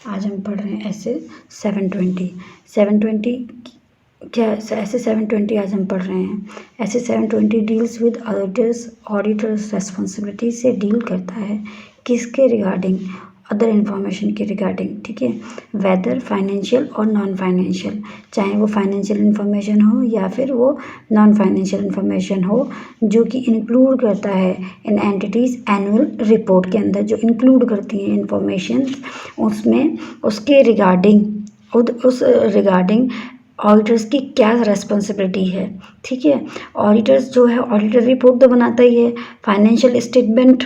आज हम पढ़ रहे हैं ऐसे 720 क्या ऐसे 720 आज हम पढ़ रहे हैं। ऐसे 720 डील्स विद ऑडिटर्स रेस्पॉन्सिबिलिटी से डील करता है किसके रिगार्डिंग, अदर इन्फॉर्मेशन के रिगार्डिंग, ठीक है, वेदर फाइनेंशियल और नॉन फाइनेंशियल, चाहे वो फाइनेंशियल इन्फॉर्मेशन हो या फिर वो नॉन फाइनेंशियल इन्फॉर्मेशन हो, जो कि इंक्लूड करता है इन एंटिटीज़ एनुअल रिपोर्ट के अंदर, जो इंक्लूड करती हैं इन्फॉर्मेशन उसमें, उसके रिगार्डिंग उस रिगार्डिंग ऑडिटर्स की क्या रेस्पॉन्सिबिलिटी है, ठीक है। ऑडिटर्स जो है ऑडिटर रिपोर्ट तो बनाता ही है, फाइनेंशियल स्टेटमेंट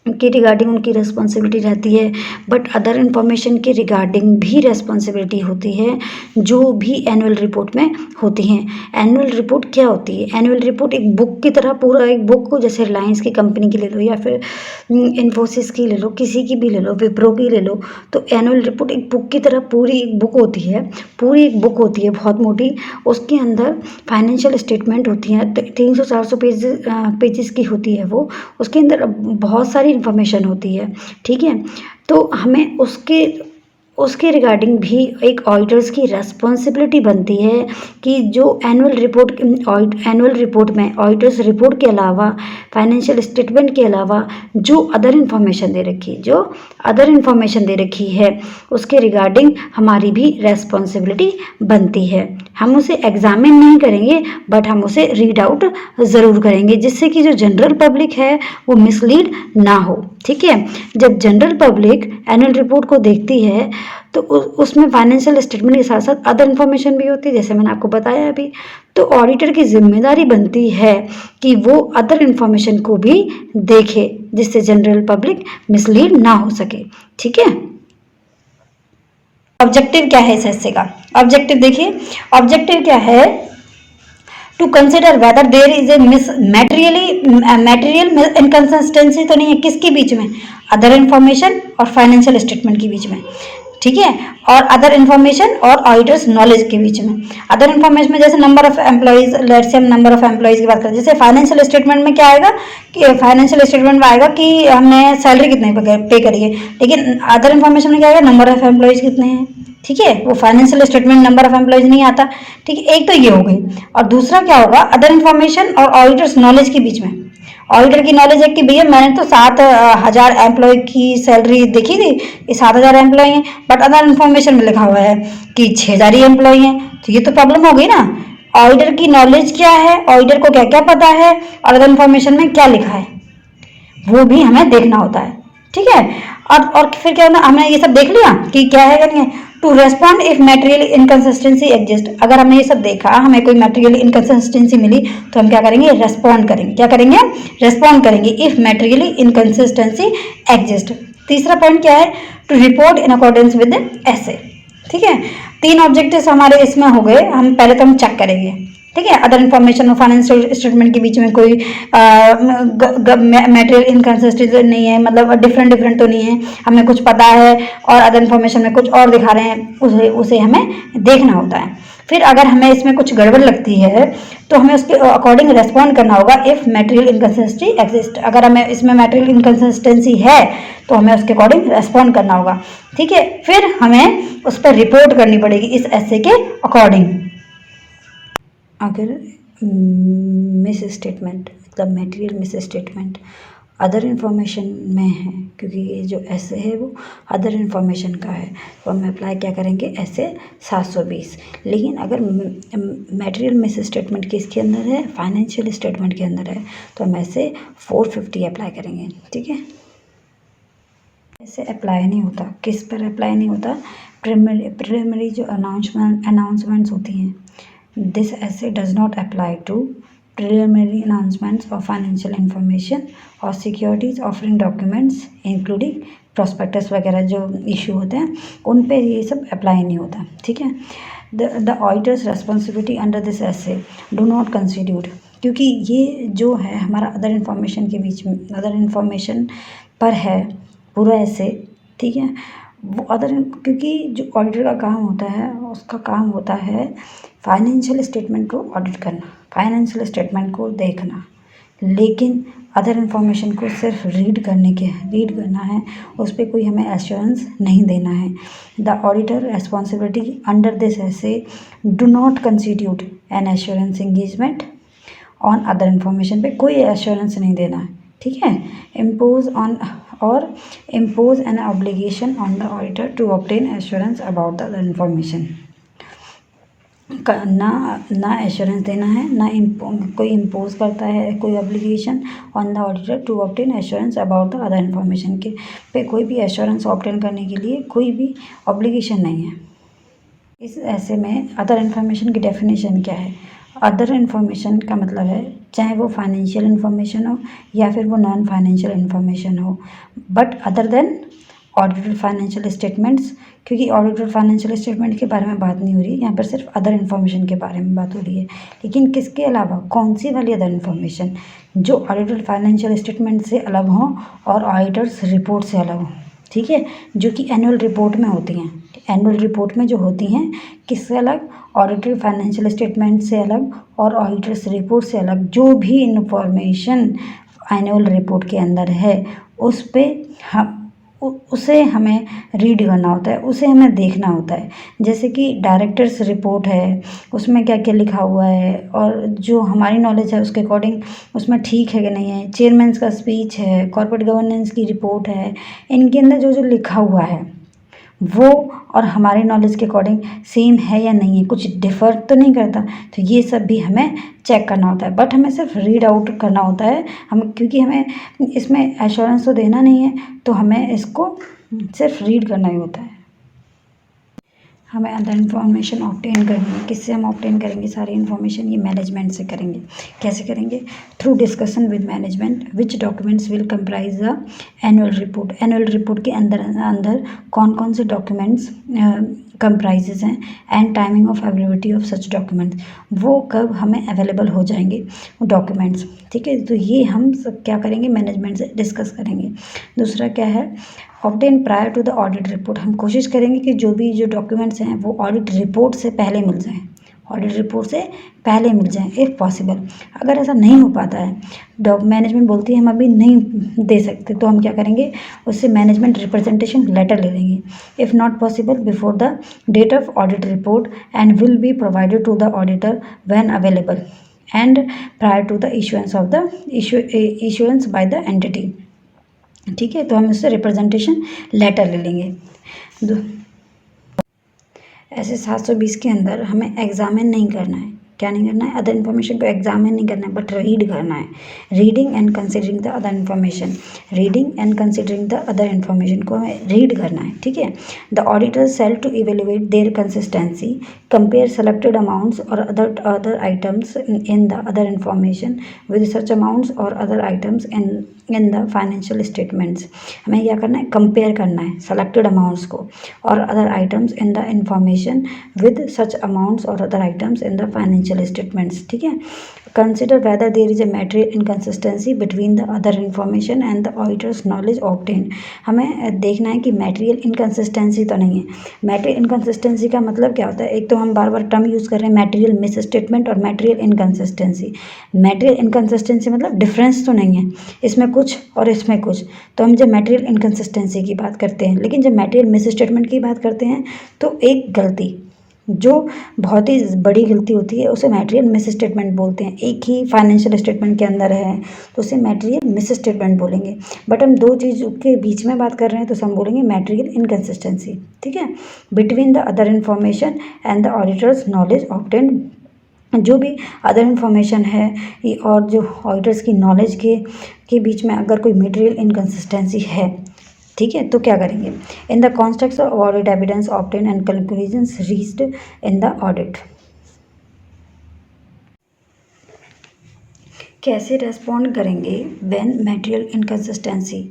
के रिगार्डिंग उनकी रेस्पॉन्सिबिलिटी रहती है, बट अदर इन्फॉर्मेशन के रिगार्डिंग भी रेस्पॉन्सिबिलिटी होती है जो भी एनुअल रिपोर्ट में होती हैं। एनुअल रिपोर्ट क्या होती है? एनुअल रिपोर्ट एक बुक की तरह, पूरा एक बुक को, जैसे रिलायंस की कंपनी की ले लो या फिर इन्फोसिस की ले लो, किसी की भी ले लो, विप्रो की ले लो, तो एनुअल रिपोर्ट एक बुक की तरह पूरी एक बुक होती है, पूरी एक बुक होती है बहुत मोटी। उसके अंदर फाइनेंशियल स्टेटमेंट होती हैं, 300-400 पेजेस की होती है वो। उसके अंदर बहुत सारी इन्फॉर्मेशन होती है, ठीक है। तो हमें उसके रिगार्डिंग भी एक ऑडिटर्स की रेस्पॉन्सिबिलिटी बनती है कि जो एनुअल रिपोर्ट में ऑडिटर्स रिपोर्ट के अलावा, फाइनेंशियल स्टेटमेंट के अलावा जो अदर इन्फॉर्मेशन दे रखी है उसके रिगार्डिंग हमारी भी रेस्पॉन्सिबिलिटी बनती है। हम उसे एग्जामिन नहीं करेंगे बट हम उसे रीड आउट ज़रूर करेंगे, जिससे कि जो जनरल पब्लिक है वो मिसलीड ना हो, ठीक है। जब जनरल पब्लिक एनुअल रिपोर्ट को देखती है तो उसमें फाइनेंशियल स्टेटमेंट के साथ साथ अदर इन्फॉर्मेशन भी होती है, जैसे मैंने आपको बताया अभी। तो ऑडिटर की जिम्मेदारी बनती है कि वो अदर इन्फॉर्मेशन को भी देखे, जिससे जनरल पब्लिक मिसलीड ना हो सके, ठीक है। ऑब्जेक्टिव क्या है इस हिस्से का? ऑब्जेक्टिव देखिए, ऑब्जेक्टिव क्या है? To consider whether there is a material inconsistency तो नहीं है, किसके बीच में? अदर इन्फॉर्मेशन और फाइनेंशियल स्टेटमेंट के बीच में, ठीक है, और अदर इन्फॉर्मेशन और ऑडिटर्स नॉलेज के बीच में। अदर इन्फॉर्मेशन में जैसे number of employees, let's say हम नंबर ऑफ एम्प्लॉइज की बात करें, जैसे फाइनेंशियल स्टेटमेंट में क्या आएगा कि फाइनेंशियल स्टेटमेंट में आएगा कि हमने सैलरी कितने पे करी है, लेकिन अदर इन्फॉर्मेशन में क्या आएगा? नंबर ऑफ एम्प्लॉइज कितने हैं, ठीक है। वो financial statement number of employees नहीं आता, ठीक है। एक तो ये हो गई, और दूसरा क्या होगा? अदर इन्फॉर्मेशन और ऑडिटर्स नॉलेज के बीच में। ऑडिटर की नॉलेज है कि भैया मैंने तो 7,000 एम्प्लॉय की सैलरी देखी थी, ये 7,000 एम्प्लॉय हैं, बट अदर इन्फॉर्मेशन में लिखा हुआ है कि 6,000 ही एम्प्लॉय हैं, तो ये तो प्रॉब्लम हो गई ना। ऑडिटर की नॉलेज क्या है, ऑडिटर को क्या क्या पता है, और अदर इन्फॉर्मेशन में क्या लिखा है, वो भी हमें देखना होता है, ठीक है। और फिर क्या होना, हमने ये सब देख लिया कि क्या है क्या नहीं है। To respond if material inconsistency exist, अगर हमने ये सब देखा, हमें कोई मटेरियल इनकंसिस्टेंसी मिली, तो हम क्या करेंगे? रेस्पॉन्ड करेंगे। क्या करेंगे? रेस्पॉन्ड करेंगे इफ मटेरियल इनकंसिस्टेंसी एग्जिस्ट। तीसरा पॉइंट क्या है? To report in accordance with SA, ठीक है। 3 ऑब्जेक्टिव्स हमारे इसमें हो गए। हम पहले तो हम चेक करेंगे, ठीक है, अदर इन्फॉर्मेशन और फाइनेंशियल स्टेटमेंट के बीच में कोई मटेरियल इनकंसिस्टेंसी नहीं है, मतलब डिफरेंट तो नहीं है, हमें कुछ पता है और अदर इन्फॉर्मेशन में कुछ और दिखा रहे हैं, उसे हमें देखना होता है। फिर अगर हमें इसमें कुछ गड़बड़ लगती है तो हमें उसके अकॉर्डिंग रेस्पॉन्ड करना होगा इफ मटेरियल इनकंसिस्टेंसी एग्जिस्ट। अगर हमें इसमें मटेरियल इनकंसिस्टेंसी है तो हमें उसके अकॉर्डिंग रेस्पॉन्ड करना होगा, ठीक है। फिर हमें उस पर रिपोर्ट करनी पड़ेगी इस ऐसे के अकॉर्डिंग। अगर मिस स्टेटमेंट, मतलब material miss statement other information में है, क्योंकि ये जो ऐसे है वो अदर इन्फॉर्मेशन का है, तो हम अप्लाई क्या करेंगे? ऐसे 720। लेकिन अगर मटेरियल मिस स्टेटमेंट किसके अंदर है? फाइनेंशियल स्टेटमेंट के अंदर है, तो हम ऐसे 450 अप्लाई करेंगे, ठीक है। ऐसे अप्लाई नहीं होता, किस पर अप्लाई नहीं होता? प्रिलिमिनरी जो अनाउंसमेंट्स होती हैं, this SA does not apply to preliminary announcements of financial information और securities offering documents including prospectus वगैरह जो इशू होते हैं उन पे ये सब अप्लाई नहीं होता, ठीक है। The auditors responsibility under this SA do not constitute, क्योंकि ये जो है हमारा अदर इन्फॉर्मेशन के बीच में, अदर इन्फॉर्मेशन पर है पूरा ऐसे, ठीक है। वो क्योंकि जो ऑडिटर का काम होता है, उसका काम होता है फाइनेंशियल स्टेटमेंट को ऑडिट करना, फाइनेंशियल स्टेटमेंट को देखना, लेकिन अदर इन्फॉर्मेशन को सिर्फ रीड करना है, उस पर कोई हमें एश्योरेंस नहीं देना है। The auditor responsibility under this SA do not constitute an assurance engagement on other information पे कोई एश्योरेंस नहीं देना है, ठीक है। Impose an obligation on the auditor to obtain assurance about the other information. ना एश्योरेंस देना है, ना कोई इम्पोज करता है कोई obligation on the auditor to obtain assurance about the other information के पे कोई भी एश्योरेंस ऑब्टेन करने के लिए कोई भी ऑब्लिगेशन नहीं है। इस ऐसे में अदर इन्फॉर्मेशन की डेफिनेशन क्या है? अदर इन्फॉर्मेशन का मतलब है चाहे वो फाइनेंशियल इन्फॉर्मेशन हो या फिर वो नॉन फाइनेंशियल इन्फॉर्मेशन हो, but other than audited financial statements, क्योंकि ऑडिटेड फाइनेंशियल स्टेटमेंट के बारे में बात नहीं हो रही है यहाँ पर, सिर्फ अदर इन्फॉर्मेशन के बारे में बात हो रही है। लेकिन किसके अलावा, कौन सी वाली अदर इन्फॉर्मेशन? जो ऑडिटेड फाइनेंशियल स्टेटमेंट से अलग हों और ऑडिटर्स रिपोर्ट से अलग हों, ठीक है, जो कि एनुअल रिपोर्ट में होती हैं। एनुअल रिपोर्ट में जो होती हैं किससे अलग? ऑडिटेड फाइनेंशियल स्टेटमेंट से अलग और ऑडिटर्स रिपोर्ट से अलग। जो भी इंफॉर्मेशन एनुअल रिपोर्ट के अंदर है उस पे उसे हमें रीड करना होता है, उसे हमें देखना होता है। जैसे कि डायरेक्टर्स रिपोर्ट है, उसमें क्या क्या लिखा हुआ है और जो हमारी नॉलेज है उसके अकॉर्डिंग उसमें ठीक है कि नहीं है। चेयरमैन का स्पीच है, कॉर्पोरेट गवर्नेंस की रिपोर्ट है, इनके अंदर जो जो लिखा हुआ है वो और हमारी नॉलेज के अकॉर्डिंग सेम है या नहीं है, कुछ डिफ़र तो नहीं करता। तो ये सब भी हमें चेक करना होता है, बट हमें सिर्फ रीड आउट करना होता है हम, क्योंकि हमें इसमें एश्योरेंस तो देना नहीं है, तो हमें इसको सिर्फ रीड करना ही होता है। हमें अदर इन्फॉर्मेशन ऑब्टेन करनी है, किससे हम ऑब्टेन करेंगे सारी इन्फॉर्मेशन? ये मैनेजमेंट से करेंगे। कैसे करेंगे? Through discussion with management which documents will comprise the annual report. Annual report के अंदर कौन कौन से डॉक्यूमेंट्स कंप्राइजेज हैं and timing of availability of such documents, वो कब हमें अवेलेबल हो जाएंगे वो डॉक्यूमेंट्स, ठीक है। तो ये हम सब क्या करेंगे? मैनेजमेंट से डिस्कस करेंगे। दूसरा क्या है? Obtain prior to the audit report. हम कोशिश करेंगे कि जो डॉक्यूमेंट्स हैं वो ऑडिट रिपोर्ट से पहले मिल जाएं, ऑडिट रिपोर्ट से पहले मिल जाएं इफ़ पॉसिबल। अगर ऐसा नहीं हो पाता है, मैनेजमेंट बोलती है हम अभी नहीं दे सकते, तो हम क्या करेंगे? उससे मैनेजमेंट रिप्रेजेंटेशन लेटर ले लेंगे। If not possible before the date of audit report and will be provided to the auditor when available and prior to the issuance by the entity, ठीक है। तो हम उससे रिप्रेजेंटेशन लेटर ले लेंगे। ऐसे 720 के अंदर हमें एग्जामिन नहीं करना है। क्या नहीं करना है? अदर इन्फॉर्मेशन को एग्जामिन नहीं करना है, बट रीड करना है। Reading and considering the other information, reading and considering the other information को हमें रीड करना है, ठीक है। The auditor shall to evaluate their consistency, compare selected amounts or other items in the other information with such amounts or other items in the financial statements. हमें क्या करना है? कंपेयर करना है सेलेक्टेड अमाउंट्स को or other items in the information with such amounts or other items in the financial statements, ठीक है। Consider whether there is a material inconsistency between the other information and the auditor's knowledge obtain. हमें देखना है कि material inconsistency तो नहीं है। Material inconsistency का मतलब क्या होता है? एक तो हम बार बार टर्म यूज़ कर रहे हैं, मैटेरियल मिस स्टेटमेंट और मैटेरियल इनकन्सिस्टेंसी। मैटेरियल इनकन्सिस्टेंसी मतलब डिफरेंस तो नहीं है इसमें कुछ और इसमें कुछ, तो हम जब मैटेरियल इनकन्सिस्टेंसी की बात करते हैं। लेकिन जब मैटेरियल मिस स्टेटमेंट की बात करते हैं तो एक गलती जो बहुत ही बड़ी गलती होती है उसे मैटेरियल मिस स्टेटमेंट बोलते हैं। एक ही फाइनेंशियल स्टेटमेंट के अंदर है तो उसे मैटेरियल मिस स्टेटमेंट बोलेंगे, बट हम दो चीज़ के बीच में बात कर रहे हैं तो हम बोलेंगे मैटेरियल इनकन्सिस्टेंसी, ठीक है। Between the other information and the auditor's knowledge obtain, जो भी अदर इन्फॉर्मेशन है और जो ऑडिटर्स की नॉलेज के बीच में अगर कोई मटेरियल इनकन्सिस्टेंसी है, ठीक है, तो क्या करेंगे? In the context of audit evidence obtain and conclusions reached in the audit. कैसे रेस्पॉन्ड करेंगे when material inconsistency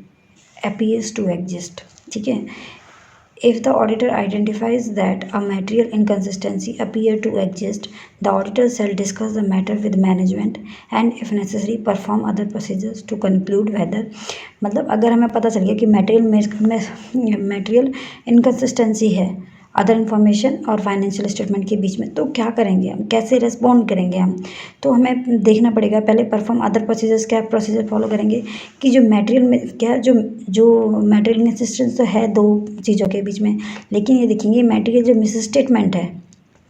appears to exist, ठीक है। If the auditor identifies that a material inconsistency appear to exist, the auditor shall discuss the matter with management and if necessary perform other procedures to conclude whether, मतलब अगर हमें पता चल गया कि material inconsistency है, अदर इन्फॉर्मेशन और financial statement के बीच में, तो क्या करेंगे हम, कैसे रेस्पॉन्ड करेंगे हम, तो हमें देखना पड़ेगा पहले परफॉर्म अदर प्रोसीजर्स, क्या प्रोसीजर फॉलो करेंगे कि जो मटेरियल में क्या जो जो मटेरियल मिसस्टेटमेंट तो है दो चीज़ों के बीच में, लेकिन ये देखेंगे मटेरियल जो मिसस्टेटमेंट है,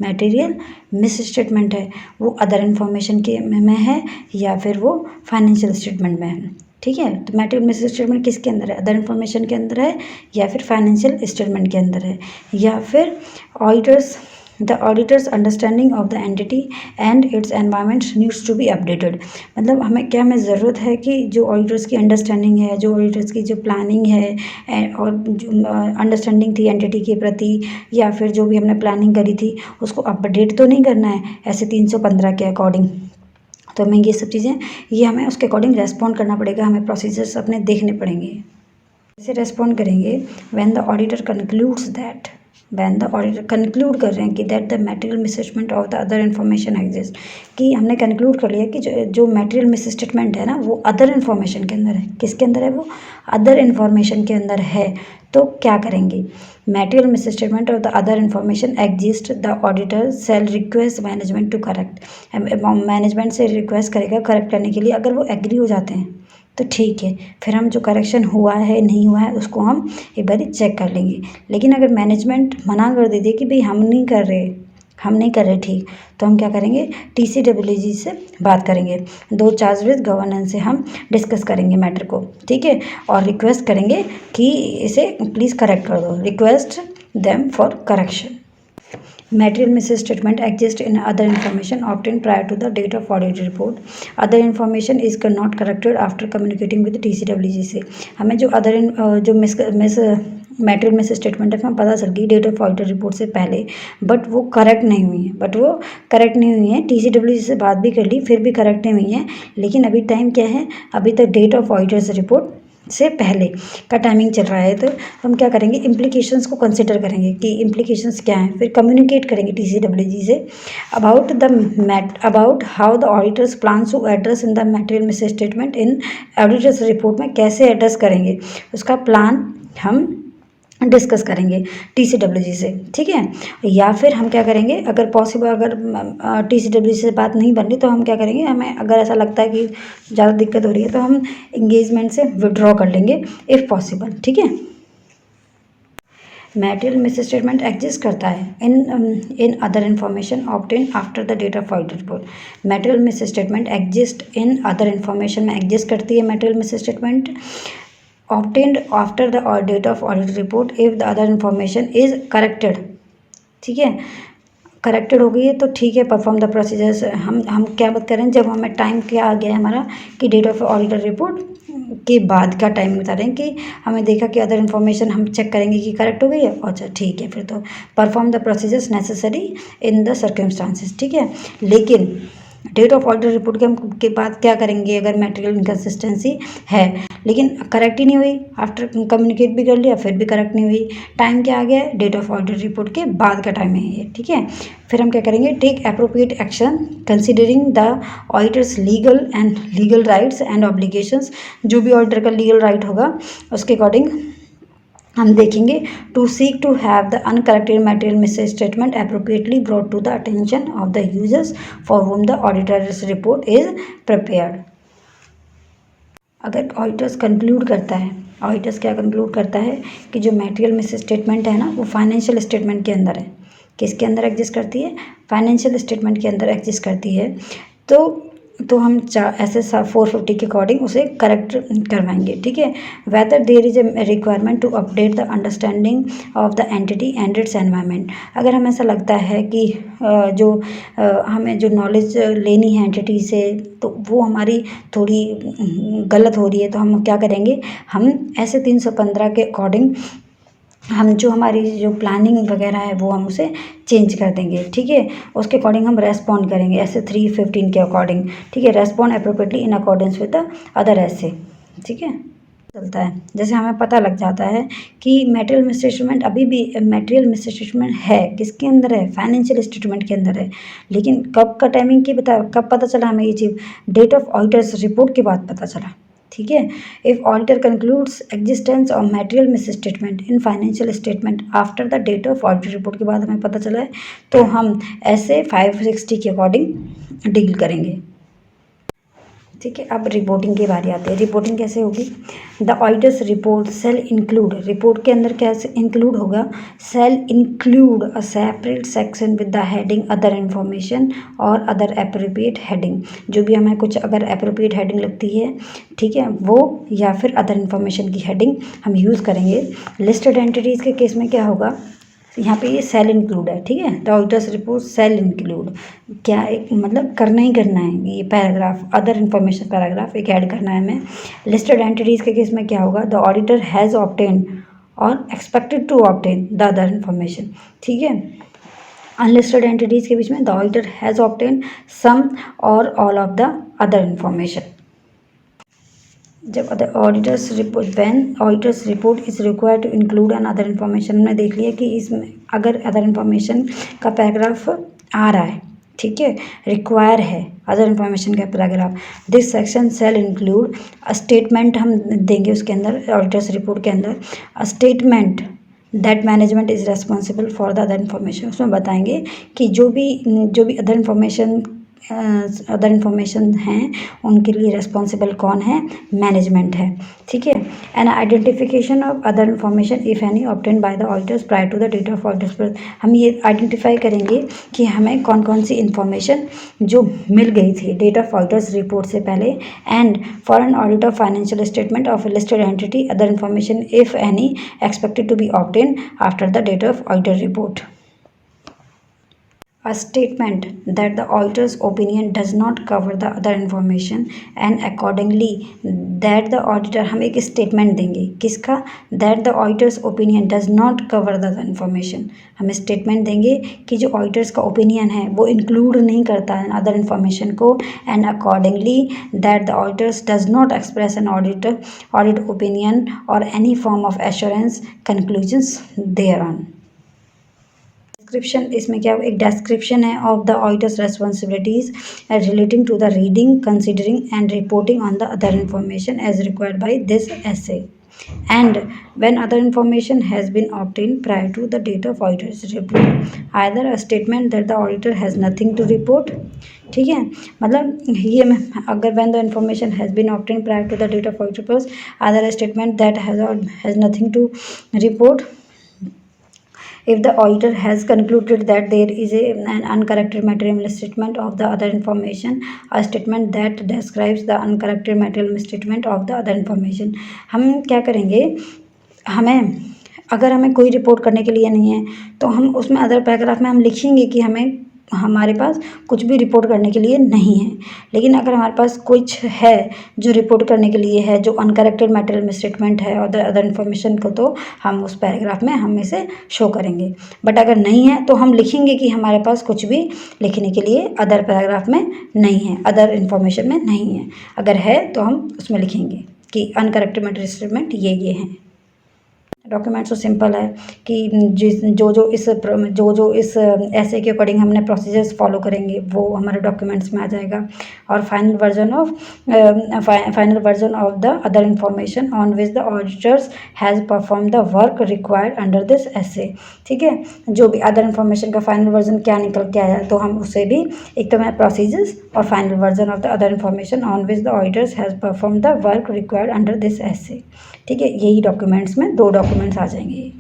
मटेरियल मिसस्टेटमेंट है वो अदर इन्फॉर्मेशन के में है या फिर वो फाइनेंशियल स्टेटमेंट में है। ठीक है, तो मटेरियल मिसस्टेटमेंट किसके अंदर है, अदर इन्फॉर्मेशन के अंदर है या फिर फाइनेंशियल स्टेटमेंट के अंदर है, या फिर auditor's the auditor's understanding of the entity and its environment needs to be updated. मतलब हमें ज़रूरत है कि जो ऑडिटर्स की अंडरस्टैंडिंग है, जो ऑडिटर्स की जो प्लानिंग है और जो अंडरस्टैंडिंग थी एंटिटी के प्रति या फिर जो भी हमने प्लानिंग करी थी उसको अपडेट तो नहीं करना है ऐसे 315 के अकॉर्डिंग। तो हमें ये सब चीज़ें ये हमें उसके अकॉर्डिंग रेस्पॉन्ड करना पड़ेगा, हमें प्रोसीजर्स अपने देखने पड़ेंगे। कैसे रेस्पॉन्ड करेंगे, when the auditor concludes that, when the auditor conclude कर रहे हैं कि that the material misstatement of the other information exist, कि हमने कंक्लूड कर लिया कि जो मटेरियल मिसस्टेटमेंट है ना वो अदर इन्फॉर्मेशन के अंदर है, किसके अंदर है, वो अदर इन्फॉर्मेशन के अंदर है, तो क्या करेंगे, material misstatement of the other information exist, the auditor shall request management to correct, management से रिक्वेस्ट करेगा करेक्ट करने के लिए, अगर वो एग्री हो जाते हैं तो ठीक है, फिर हम जो करेक्शन हुआ है नहीं हुआ है उसको हम एक बार चेक कर लेंगे। लेकिन अगर मैनेजमेंट मना कर देती है कि भाई हम नहीं कर रहे ठीक, तो हम क्या करेंगे, TCWG से बात करेंगे, दो चार्ज विद गवर्नेंस से हम डिस्कस करेंगे मैटर को, ठीक है, और रिक्वेस्ट करेंगे कि इसे प्लीज़ करेक्ट कर दो, request them for correction. Material misstatement exists in other information obtained prior to the date of audit report. Other information is not corrected after communicating with TCWG से हमें जो अदर जो material miss statement है हमें पता चल गई date of audit report से पहले, बट वो करेक्ट नहीं हुई है, TCWG से बात भी कर ली फिर भी करेक्ट नहीं हुई है, लेकिन अभी टाइम क्या है, अभी तक डेट ऑफ ऑडिटर्स रिपोर्ट से पहले का टाइमिंग चल रहा है, तो हम क्या करेंगे, इम्प्लीकेशंस को कंसिडर करेंगे कि इम्प्लीकेशंस क्या हैं, फिर कम्युनिकेट करेंगे TCWG से about how the auditors plan to address in the material misstatement in auditor's report में कैसे एड्रेस करेंगे, उसका प्लान हम डिस्कस करेंगे TCWG से, ठीक है। या फिर हम क्या करेंगे, अगर पॉसिबल अगर TCWG से बात नहीं बन रही तो हम क्या करेंगे, हमें अगर ऐसा लगता है कि ज़्यादा दिक्कत हो रही है तो हम इंगेजमेंट से विड्रॉ कर लेंगे इफ़ पॉसिबल, ठीक है। मटेरियल मिस स्टेटमेंट एग्जिस्ट करता है in other information obtain after the date of audit report. Material misstatement exist in other information में एग्जिस्ट करती है material misstatement obtained after the date of audit report if the other information is corrected, ठीक है, corrected हो गई है तो ठीक है, परफॉर्म द प्रोसीजर्स। हम क्या बात करें, जब हमें टाइम क्या आ गया है हमारा कि डेट ऑफ ऑडिटर रिपोर्ट के बाद का टाइम बता रहे हैं कि हमें देखा कि अदर इन्फॉर्मेशन हम चेक करेंगे कि करेक्ट हो गई है, अच्छा ठीक है, फिर तो perform the procedures necessary in the circumstances, ठीक है। लेकिन डेट ऑफ ऑडिटर रिपोर्ट के बाद क्या करेंगे, अगर मटेरियल इनकन्सिस्टेंसी है लेकिन करेक्ट ही नहीं हुई, आफ्टर कम्युनिकेट भी कर लिया फिर भी करेक्ट नहीं हुई, टाइम क्या आ गया है, डेट ऑफ ऑडिटर रिपोर्ट के बाद का टाइम है ये, ठीक है। फिर हम क्या करेंगे, take appropriate action considering the auditor's legal rights and obligations, जो भी ऑडिटर का लीगल राइट होगा उसके अकॉर्डिंग हम देखेंगे, to seek to have the uncorrected material misstatement appropriately brought to the attention of the users for whom the auditor's report is prepared. अगर auditors conclude करता है, ऑडिटर्स क्या conclude करता है कि जो मटेरियल मिस स्टेटमेंट है ना वो फाइनेंशियल स्टेटमेंट के अंदर है, किसके अंदर एग्जिस्ट करती है, फाइनेंशियल स्टेटमेंट के अंदर एग्जिस्ट करती है, तो हम SS 450 के अकॉर्डिंग उसे करेक्ट करवाएंगे, ठीक है। Whether there is a requirement to update the understanding of the entity and its environment, अगर हमें ऐसा लगता है कि हमें जो नॉलेज लेनी है एंटिटी से तो वो हमारी थोड़ी गलत हो रही है, तो हम क्या करेंगे, हम ऐसे 315 के अकॉर्डिंग हम जो हमारी जो प्लानिंग वगैरह है वो हम उसे चेंज कर देंगे, ठीक है। उसके अकॉर्डिंग हम रेस्पॉन्ड करेंगे ऐसे 315 के अकॉर्डिंग, ठीक है, respond appropriately in accordance with the other ऐसे, ठीक है, चलता है। जैसे हमें पता लग जाता है कि मटेरियल मिस स्टेटमेंट अभी भी मटेरियल मिस स्टेटमेंट है, किसके अंदर है, फाइनेंशियल स्टेटमेंट के अंदर है, लेकिन कब का टाइमिंग की कब पता चला हमें ये चीज़, डेट ऑफ ऑडिटर्स रिपोर्ट के बाद पता चला, ठीक है। If auditor concludes existence of material misstatement in financial statement after the date of audit report के बाद हमें पता चला है, तो हम ऐसे 560 के अकॉर्डिंग डील करेंगे। ठीक है, अब रिपोर्टिंग की बारी आती है। रिपोर्टिंग कैसे होगी? The auditor's report shall include, report के अंदर कैसे इंक्लूड होगा? Shall include a separate section with the heading other information और अदर एप्रोप्रिएट हेडिंग। जो भी हमें कुछ अगर एप्रोप्रिएट हेडिंग लगती है, ठीक है, वो या फिर अदर इन्फॉर्मेशन की हेडिंग हम यूज़ करेंगे। लिस्टेड एंटिटीज़ के केस में क्या होगा? यहाँ पे ये सेल इंक्लूड है, ठीक है। The auditor's report shall include, क्या एक मतलब करना ही करना है ये पैराग्राफ, अदर इन्फॉर्मेशन पैराग्राफ एक ऐड करना है हमें। लिस्टेड एंटिटीज़ के केस में क्या होगा? The auditor has obtain or expected to obtain the other information, ठीक है। अनलिस्टेड एंटिटीज़ के बीच में the auditor has obtain some or all of the other information. जब auditor's report, when auditor's report is required to include an other information, हमने देख लिया कि इसमें अगर अदर इन्फॉर्मेशन का पैराग्राफ आ रहा है, ठीक है, रिक्वायर है अदर इन्फॉर्मेशन का paragraph, this section cell include statement हम देंगे उसके अंदर, ऑडिटर्स रिपोर्ट के अंदर statement that management is responsible for the other information. उसमें बताएंगे कि जो भी अदर इन्फॉर्मेशन हैं उनके लिए रिस्पॉन्सिबल कौन है? मैनेजमेंट है, ठीक है। An identification of other information if any obtain by the auditors prior to the date of auditors, हम ये आइडेंटिफाई करेंगे कि हमें कौन कौन सी इन्फॉर्मेशन जो मिल गई थी डेट ऑफ ऑडिटर्स रिपोर्ट से पहले, and for an audit of financial statement of listed entity other information if any expected to be obtain after the date of auditor report. A statement that the auditor's opinion does not cover the other information and accordingly that the auditor, हम एक statement देंगे किसका? that the auditor's opinion does not cover the other information, हम statement देंगे कि जो auditors का opinion है वो include नहीं करता है other information को, and accordingly that the auditors does not express an audit opinion or any form of assurance conclusions thereon। Description, इसमें क्या एक डिस्क्रिप्शन है of the auditor's responsibilities relating to the reading, considering and reporting on the other information as required by this SA, and when other information has been obtained prior to the date of auditor's report either a statement that the auditor has nothing to report, ठीक है। मतलब ये अगर when the information has been obtained prior to the date of auditor report either a statement that has nothing to report, if the auditor has concluded that there is an uncorrected material misstatement of the other information, a statement that describes the uncorrected material misstatement of the other information। हम क्या करेंगे, अगर हमें कोई report करने के लिए नहीं है तो हम उसमें अदर पैराग्राफ में हम लिखेंगे कि हमारे पास कुछ भी रिपोर्ट करने के लिए नहीं है। लेकिन अगर हमारे पास कुछ है जो रिपोर्ट करने के लिए है, जो अनकरेक्टेड मटेरियल मिसस्टेटमेंट है और अदर इन्फॉर्मेशन को, तो हम उस पैराग्राफ में हम इसे शो करेंगे। बट अगर नहीं है तो हम लिखेंगे कि हमारे पास कुछ भी लिखने के लिए अदर पैराग्राफ में नहीं है, अदर इन्फॉर्मेशन में नहीं है। अगर है तो हम उसमें लिखेंगे कि अनकरेक्टेड मटेरियल मिसस्टेटमेंट ये हैं। डॉक्यूमेंट तो सिंपल है कि जो इस ऐसे के अकॉर्डिंग हमने प्रोसीजर्स फॉलो करेंगे वो हमारे डॉक्यूमेंट्स में आ जाएगा। और final version of the other information on which the auditors has perform the work required under this ऐसे, ठीक है। जो भी अदर इन्फॉर्मेशन का फाइनल वर्जन क्या निकल के आया तो हम उसे भी एक तो मैं प्रोसीजर्स और final version of the other information on which the auditors has perform the work required under this ऐसे, ठीक है। यही डॉक्यूमेंट्स में 2 डॉक्यूमेंट्स आ जाएंगे।